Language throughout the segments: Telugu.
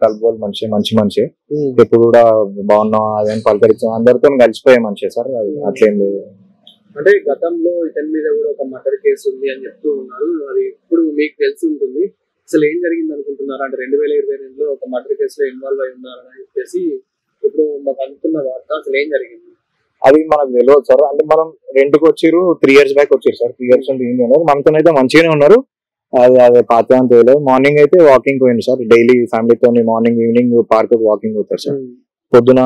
కలుపుకోవాలి మంచి మంచి మంచి ఎప్పుడు కూడా బాగున్నాం అదేం పలకరించాం అందరితో కలిసిపోయే మంచి సార్ అట్లేం లేదు. అంటే గతంలో ఇతని మీద కూడా ఒక మర్డర్ కేసు ఉంది అని చెప్తూ ఉన్నారు, అది ఇప్పుడు మీకు తెలిసి ఉంటుంది. అసలు ఏం జరిగింది అనుకుంటున్నారు? అంటే 2022లో ఒక మర్డర్ కేసులో ఇన్వాల్వ్ అయి ఉన్నారని చెప్పేసి ఇప్పుడు మాకు అనుకున్న వార్త, అసలు ఏం జరిగింది అది మనకు తెలియదు సార్. అంటే మనం రెంట్కి వచ్చిర్రు 3 years బ్యాక్ వచ్చారు సార్. 3 years నుండి ఉన్నారు, మనతో అయితే మంచిగానే ఉన్నారు. అది పాత అని తెలియదు. మార్నింగ్ అయితే వాకింగ్ పోయింది సార్, డైలీ ఫ్యామిలీతో మార్నింగ్ ఈవినింగ్ పార్క్ వాకింగ్ పోతారు సార్. పొద్దున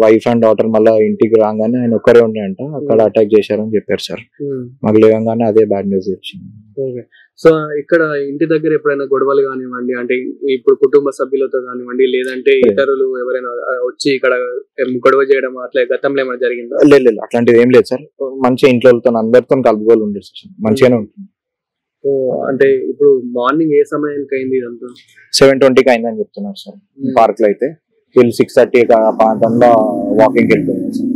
వైఫ్ అండ్ డాటర్ మళ్ళీ ఇంటికి రాగానే ఆయన ఒక్కరే ఉన్నాయంట, అక్కడ అటాక్ చేశారని చెప్పారు సార్. మాకు లేవగానే అదే బ్యాడ్ న్యూస్ వచ్చింది. సో ఇక్కడ ఇంటి దగ్గర ఎప్పుడైనా గొడవలు కానివ్వండి, అంటే ఇప్పుడు కుటుంబ సభ్యులతో కానివ్వండి, లేదంటే ఇతరులు ఎవరైనా వచ్చి ఇక్కడ గొడవ చేయడం అట్లా గతంలో ఏమైనా జరిగిందా? లేదు, అట్లాంటిది ఏం లేదు సార్. మంచిగా ఇంట్లో అందరితో కలుపుకోవాలి ఉండేది సార్, మంచిగానే ఉంటుంది. అంటే ఇప్పుడు మార్నింగ్ ఏ సమయానికి అయింది ఇదంతా? 7:20కి అయిందని చెప్తున్నారు సార్. పార్క్ లో అయితే వీళ్ళు 6:30 ప్రాంతంలో వాకింగ్ వెళ్తున్నారు సార్.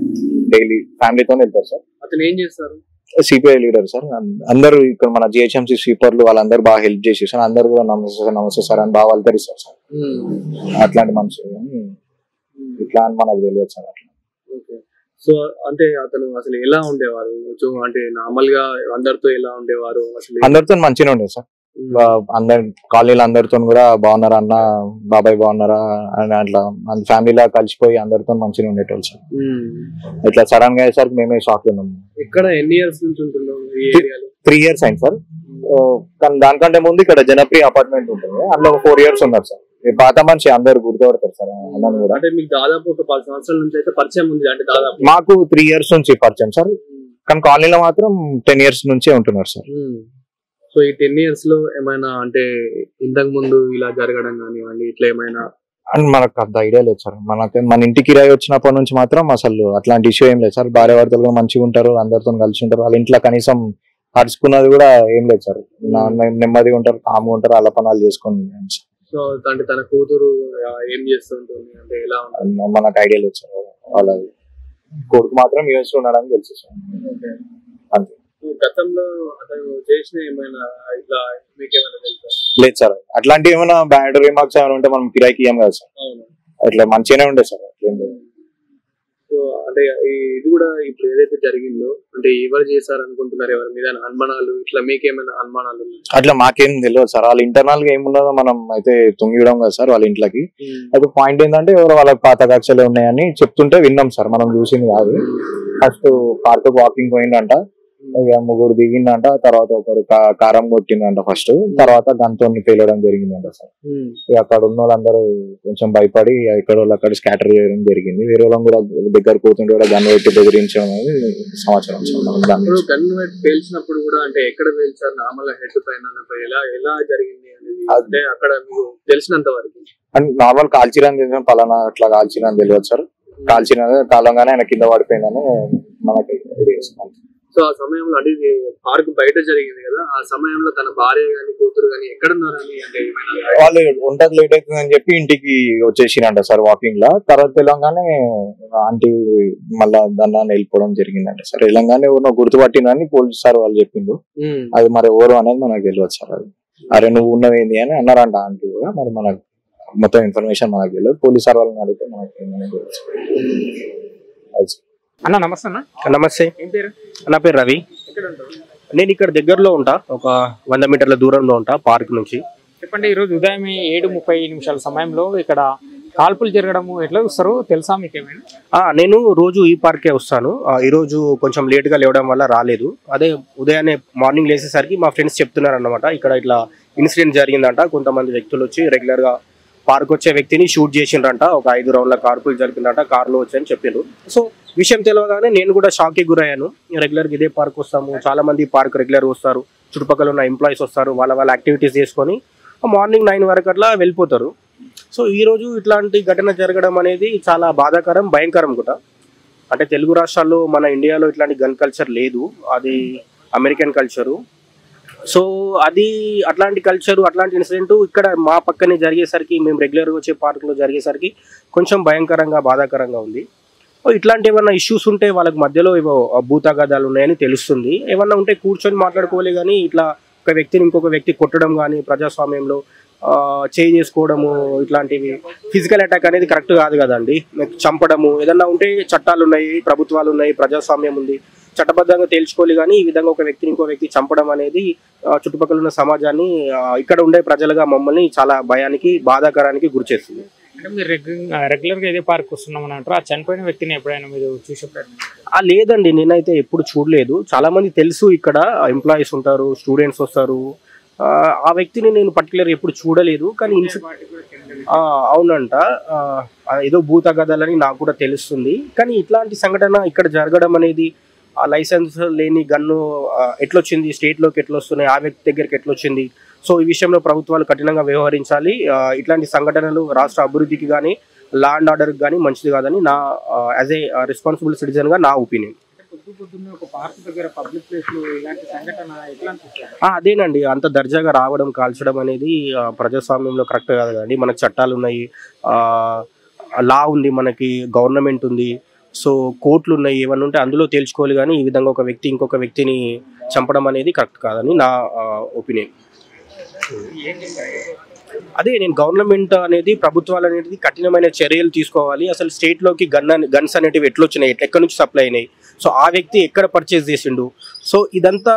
డైలీ ఫ్యామిలీతో వెళ్తారు సార్. అతను ఏం చేస్తారు? CPI leader sir. అందరూ ఇక్కడ మన జిహెచ్ఎంసీ స్వీపర్లు వాళ్ళందరూ బాగా హెల్ప్ చేసి సార్. అందరు కూడా నమస్తే సార్ అని బాగా పలకరిస్తారు సార్. అట్లాంటి మనుషులు కానీ ఇట్లా అని మనకు తెలియదు సార్. అట్లా సో అంటే అతను అసలు ఎలా ఉండేవారు? అంటే నార్మల్ గా అందరితో ఎలా ఉండేవారు? అసలు అందరితో మంచిగా ఉండేది సార్. అందరు కాలనీలో అందరితో కూడా బాగున్నారా అన్న, బాబాయ్ బాగున్నారా అని అట్లా ఫ్యామిలీలా కలిసిపోయి అందరితో మంచిగా ఉండేటోళ్ళు సార్. ఇట్లా సడన్ గా అయ్యేసరికి మేమే షాక్ లో ఉన్నాము. ఇక్కడ ఎన్ని ఇయర్స్ నుంచి ఉంటున్నాం? 3 years అయింది సార్. కానీ దానికంటే ముందు ఇక్కడ జనప్రియ అపార్ట్మెంట్ ఉంటుంది, అందులో 4 years ఉన్నారు సార్. పాత మనిషి అందరు గుర్తుపడతారు సార్. అంటే మీకు దాదాపు ఒక 10 సంవత్సరాల నుంచి అయితే పరిచయం ఉంది? అంటే దాదాపు మాకు 3 years నుంచి పరిచయం సార్, కానీ కాలనీలో మాత్రం 10 years నుంచే ఉంటున్నారు సార్. సో ఈ 10 years లో ఏమైనా అంటే ఇంతకు ముందు ఇలా జరగడం కానివ్వండి ఇట్లా ఏమైనా? అండ్ మనకు అంత ఐడియా లేదు సార్. మన ఇంటికి కిరాయి వచ్చినప్పటి నుంచి మాత్రం అసలు అట్లాంటి ఇష్యూ ఏం లేదు సార్. భార్య భర్తలు మంచిగా ఉంటారు, అందరితో కలిసి ఉంటారు. వాళ్ళ ఇంట్లో కనీసం అరుచుకున్నది కూడా ఏం లేదు సార్. నెమ్మదిగా ఉంటారు, కామ్గా ఉంటారు, అల్ల పనాలు చేసుకొని. సో అంటే తన కూతురు ఏం చేస్తుంటుంది అంటే ఎలా ఉంటుంది? మనకు ఐడియా లేదు సార్. వాళ్ళది కొడుకు మాత్రం యూఎస్ లో ఉన్నాడని తెలుసు సార్. అంతే. గతంలో అతను చేసిన ఏమైనా ఇట్లా మీకేమైనా తెలుసా? లేదు సార్. అట్లాంటి ఏమైనా బ్యాడ్ రిమార్క్స్ ఏమైనా ఉంటే మనం కిరాయికి ఇయ్యం కదా సార్. అట్లా మంచిగానే ఉండే సార్. సో అంటే ఇది కూడా ఇప్పుడు ఏదైతే జరిగిందో అంటే ఎవరు చేశారు అనుకుంటున్నారు? ఎవరి మీద అనుమానాలు ఇట్లా మీకేమైనా అనుమానాలు? అట్లా మాకేం తెలియదు సార్. వాళ్ళ ఇంటర్నల్ గా ఏమున్నదో మనం అయితే తొంగియడం కదా సార్ వాళ్ళ ఇంట్లోకి. అయితే పాయింట్ ఏంటంటే ఎవరో వాళ్ళకి పాత కక్షలే ఉన్నాయని చెప్తుంటే విన్నాం సార్, మనం చూసింది కాదు. ఫస్ట్ పార్క్ వాకింగ్ పోయిందంట, ముగ్గురు దిగిందంట, తర్వాత ఒకరు కారం కొట్టిందంట ఫస్ట్, తర్వాత గన్తో పేలడం జరిగిందంట సార్. అక్కడ ఉన్న వాళ్ళందరూ కొంచెం భయపడి ఇక్కడ వాళ్ళు అక్కడ స్కాటర్ చేయడం జరిగింది. వేరే వాళ్ళని కూడా దగ్గర పోతుంటే కూడా గన్ పెట్టి బెదిరించడం అనేది సమాచారం. గన్ పేల్చినప్పుడు కూడా అంటే ఎక్కడ పేల్చారు? నార్మల్ హెడ్ పైన ఎలా జరిగింది అనేది అంటే అక్కడ మీకు తెలిసినంత వరకు? అండ్ నార్మల్ కాల్చిరని తెలిసిన పలానా అట్లా కాల్చిరని తెలియదు సార్. కాల్చిన కాలంగానే ఆయన కింద పడిపోయిందని మనకి ఐడియా. సో ఆ సమయంలో అంటే పార్క్ బయట జరిగింది కదా, ఆ సమయంలో తన భార్య గాని కూతురు గాని ఎక్కడ ఉన్నారని అంటే వాళ్ళు ఒంటరి లేట్ అవుతుందని చెప్పి ఇంటికి వచ్చేసిరంట సార్ వాకింగ్ లా. తర్వాత తెలంగాణ ఆంటీ మళ్ళా దాన్ని వెళ్ళిపోవడం జరిగిందంట సార్. తెలంగాణ ఎవరినో గుర్తుపట్టినని పోలీసు సార్ వాళ్ళు చెప్పిండు. అది మరి ఎవరు అనేది మనకు తెలియదు సార్. అది అరే నువ్వు ఉన్నవేంది అని అన్నారంట ఆంటీ కూడా. మరి మనకు మొత్తం ఇన్ఫర్మేషన్ మనకు తెలియదు. పోలీసు సార్ వాళ్ళని అడిగితే మనకి ఏమైనా తెలుసు. అన్న నమస్తే. అన్న నమస్తే. ఏం పేరు? నా పేరు రవి. నేను ఇక్కడ దగ్గరలో ఉంటా, ఒక 100 మీటర్ల దూరంలో ఉంటా పార్క్ నుంచి. చెప్పండి, ఈరోజు ఉదయం 7:30 సమయంలో ఇక్కడ కాల్పులు జరగడము ఎట్లా చూస్తారు తెలుసా మీకేమైనా? నేను రోజు ఈ పార్కే వస్తాను. ఈరోజు కొంచెం లేట్గా లేవడం వల్ల రాలేదు. అదే ఉదయాన్నే మార్నింగ్ లేసేసరికి మా ఫ్రెండ్స్ చెప్తున్నారు అన్నమాట, ఇక్కడ ఇట్లా ఇన్సిడెంట్ జరిగిందంట. కొంతమంది వ్యక్తులు వచ్చి రెగ్యులర్గా పార్క్ వచ్చే వ్యక్తిని షూట్ చేసిండ్రంట. ఒక 5 రౌండ్ల కాల్పులు జరిగిందంట, కార్లో వచ్చాయని చెప్పిండ్రు. సో విషయం తెలియగానే నేను కూడా షాక్కి గురయ్యాను. రెగ్యులర్గా ఇదే పార్క్ వస్తాము, చాలా మంది పార్క్ రెగ్యులర్ వస్తారు, చుట్టుపక్కల ఉన్న ఎంప్లాయీస్ వస్తారు, వాళ్ళ యాక్టివిటీస్ చేసుకొని మార్నింగ్ 9 వరకు అట్లా వెళ్ళిపోతారు. సో ఈరోజు ఇట్లాంటి ఘటన జరగడం అనేది చాలా బాధాకరం, భయంకరం కూడా. అంటే తెలుగు రాష్ట్రాల్లో మన ఇండియాలో ఇట్లాంటి గన్ కల్చర్ లేదు, అది అమెరికన్ కల్చరు. సో అది అట్లాంటి కల్చరు, అట్లాంటి ఇన్సిడెంట్ ఇక్కడ మా పక్కనే జరిగేసరికి, మేము రెగ్యులర్గా వచ్చే పార్కులో జరిగేసరికి కొంచెం భయంకరంగా బాధాకరంగా ఉంది. ఇట్లాంటి ఏమన్నా ఇష్యూస్ ఉంటే వాళ్ళకి మధ్యలో ఏవో భూతగాదాలు ఉన్నాయని తెలుస్తుంది. ఏమన్నా ఉంటే కూర్చొని మాట్లాడుకోవాలి, కానీ ఇట్లా ఒక వ్యక్తిని ఇంకొక వ్యక్తి కొట్టడం కానీ, ప్రజాస్వామ్యంలో చేంజ్ చేసుకోవడము ఇట్లాంటివి ఫిజికల్ అటాక్ అనేది కరెక్ట్ కాదు కదండి. చంపడము ఏదన్నా ఉంటే చట్టాలు ఉన్నాయి, ప్రభుత్వాలు ఉన్నాయి, ప్రజాస్వామ్యం ఉంది, చట్టబద్ధంగా తేల్చుకోవాలి. కానీ ఈ విధంగా ఒక వ్యక్తిని ఇంకో వ్యక్తి చంపడం అనేది చుట్టుపక్కల ఉన్న సమాజాన్ని, ఇక్కడ ఉండే ప్రజలుగా మమ్మల్ని చాలా భయానికి, బాధాకరానికి గురి చేస్తుంది. అంటే మీరు రెగ్యులర్గా ఇదే పార్క్ వస్తున్నామని అంటారు. ఆ చనిపోయిన వ్యక్తిని ఎప్పుడైనా మీరు చూసేప్పుడు? లేదండి, నేనైతే ఎప్పుడు చూడలేదు. చాలా మంది తెలుసు, ఇక్కడ ఎంప్లాయీస్ ఉంటారు, స్టూడెంట్స్ వస్తారు. ఆ వ్యక్తిని నేను పర్టికులర్ ఎప్పుడు చూడలేదు. కానీ అవునంట, ఏదో భూత గదాలని నాకు కూడా తెలుస్తుంది. కానీ ఇట్లాంటి సంఘటన ఇక్కడ జరగడం అనేది, ఆ లైసెన్స్ లేని గన్ను ఎట్లొచ్చింది, స్టేట్లోకి ఎట్లా వస్తున్నాయి, ఆ వ్యక్తి దగ్గరికి ఎట్లొచ్చింది. సో ఈ విషయంలో ప్రభుత్వాలు కఠినంగా వ్యవహరించాలి. ఇట్లాంటి సంఘటనలు రాష్ట్ర అభివృద్ధికి కానీ, లా అండ్ ఆర్డర్కి కానీ మంచిది కాదని నా యాజ్ ఏ రెస్పాన్సిబుల్ సిటిజన్గా నా ఒపీనియన్. అదేనండి, అంత దర్జాగా రావడం, కాల్చడం అనేది ప్రజాస్వామ్యంలో కరెక్ట్ కాదు కదండి. మనకు చట్టాలు ఉన్నాయి, లా ఉంది, మనకి గవర్నమెంట్ ఉంది, సో కోర్టులు ఉన్నాయి, ఏమన్నా ఉంటే అందులో తేల్చుకోవాలి. కానీ ఈ విధంగా ఒక వ్యక్తి ఇంకొక వ్యక్తిని చంపడం అనేది కరెక్ట్ కాదని నా ఒపీనియన్. అదే నేను గవర్నమెంట్ అనేది, ప్రభుత్వాలు అనేది కఠినమైన చర్యలు తీసుకోవాలి. అసలు స్టేట్లోకి గన్స్ అనేటివి ఎట్లొచ్చినాయి, ఎక్కడి నుంచి సప్లై అయినాయి, సో ఆ వ్యక్తి ఎక్కడ పర్చేస్ చేసిండు, సో ఇదంతా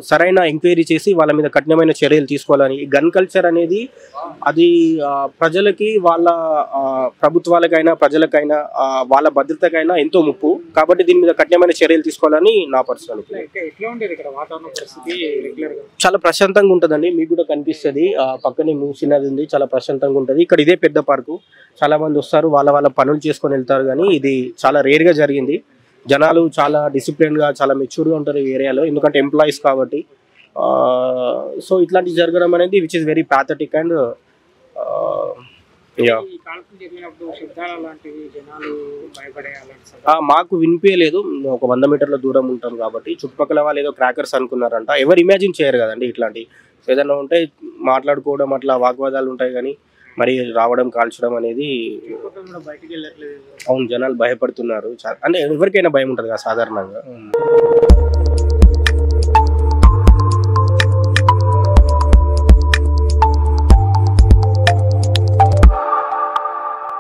సరైన ఎంక్వైరీ చేసి వాళ్ళ మీద కఠినమైన చర్యలు తీసుకోవాలని. ఈ గన్ కల్చర్ అనేది అది ప్రజలకి, వాళ్ళ ప్రభుత్వాలకైనా, ప్రజలకైనా, వాళ్ళ భద్రతకైనా ఎంతో ముప్పు. కాబట్టి దీని మీద కఠినమైన చర్యలు తీసుకోవాలని నా పర్సనల్ చాలా ప్రశాంతంగా ఉంటుందండి. మీకు కూడా కనిపిస్తుంది, పక్కనే మూసినది ఉంది, చాలా ప్రశాంతంగా ఉంటుంది. ఇక్కడ ఇదే పెద్ద పార్కు, చాలా మంది వస్తారు, వాళ్ళ పనులు చేసుకొని వెళ్తారు. కానీ ఇది చాలా రేర్గా జరిగింది. జనాలు చాలా డిసిప్లిన్గా, చాలా మెచ్యూర్గా ఉంటారు ఈ ఏరియాలో, ఎందుకంటే ఎంప్లాయీస్ కాబట్టి. సో ఇట్లాంటి జరగడం అనేది which is very pathetic and మాకు వినిపించలేదు. ఒక 100 మీటర్ల దూరం ఉంటాం కాబట్టి చుట్టుపక్కల వాళ్ళు ఏదో క్రాకర్స్ అనుకున్నారంట. ఎవరు ఇమాజిన్ చేయరు కదండి ఇట్లాంటి ఏదైనా ఉంటే మాట్లాడుకోవడం, అట్లా వాగ్వాదాలు ఉంటాయి. కానీ మరి రావడం, కాల్చడం అనేది, అవును జనాలు భయపడుతున్నారు. అంటే ఎవరికైనా భయం ఉంటుంది కదా సాధారణంగా.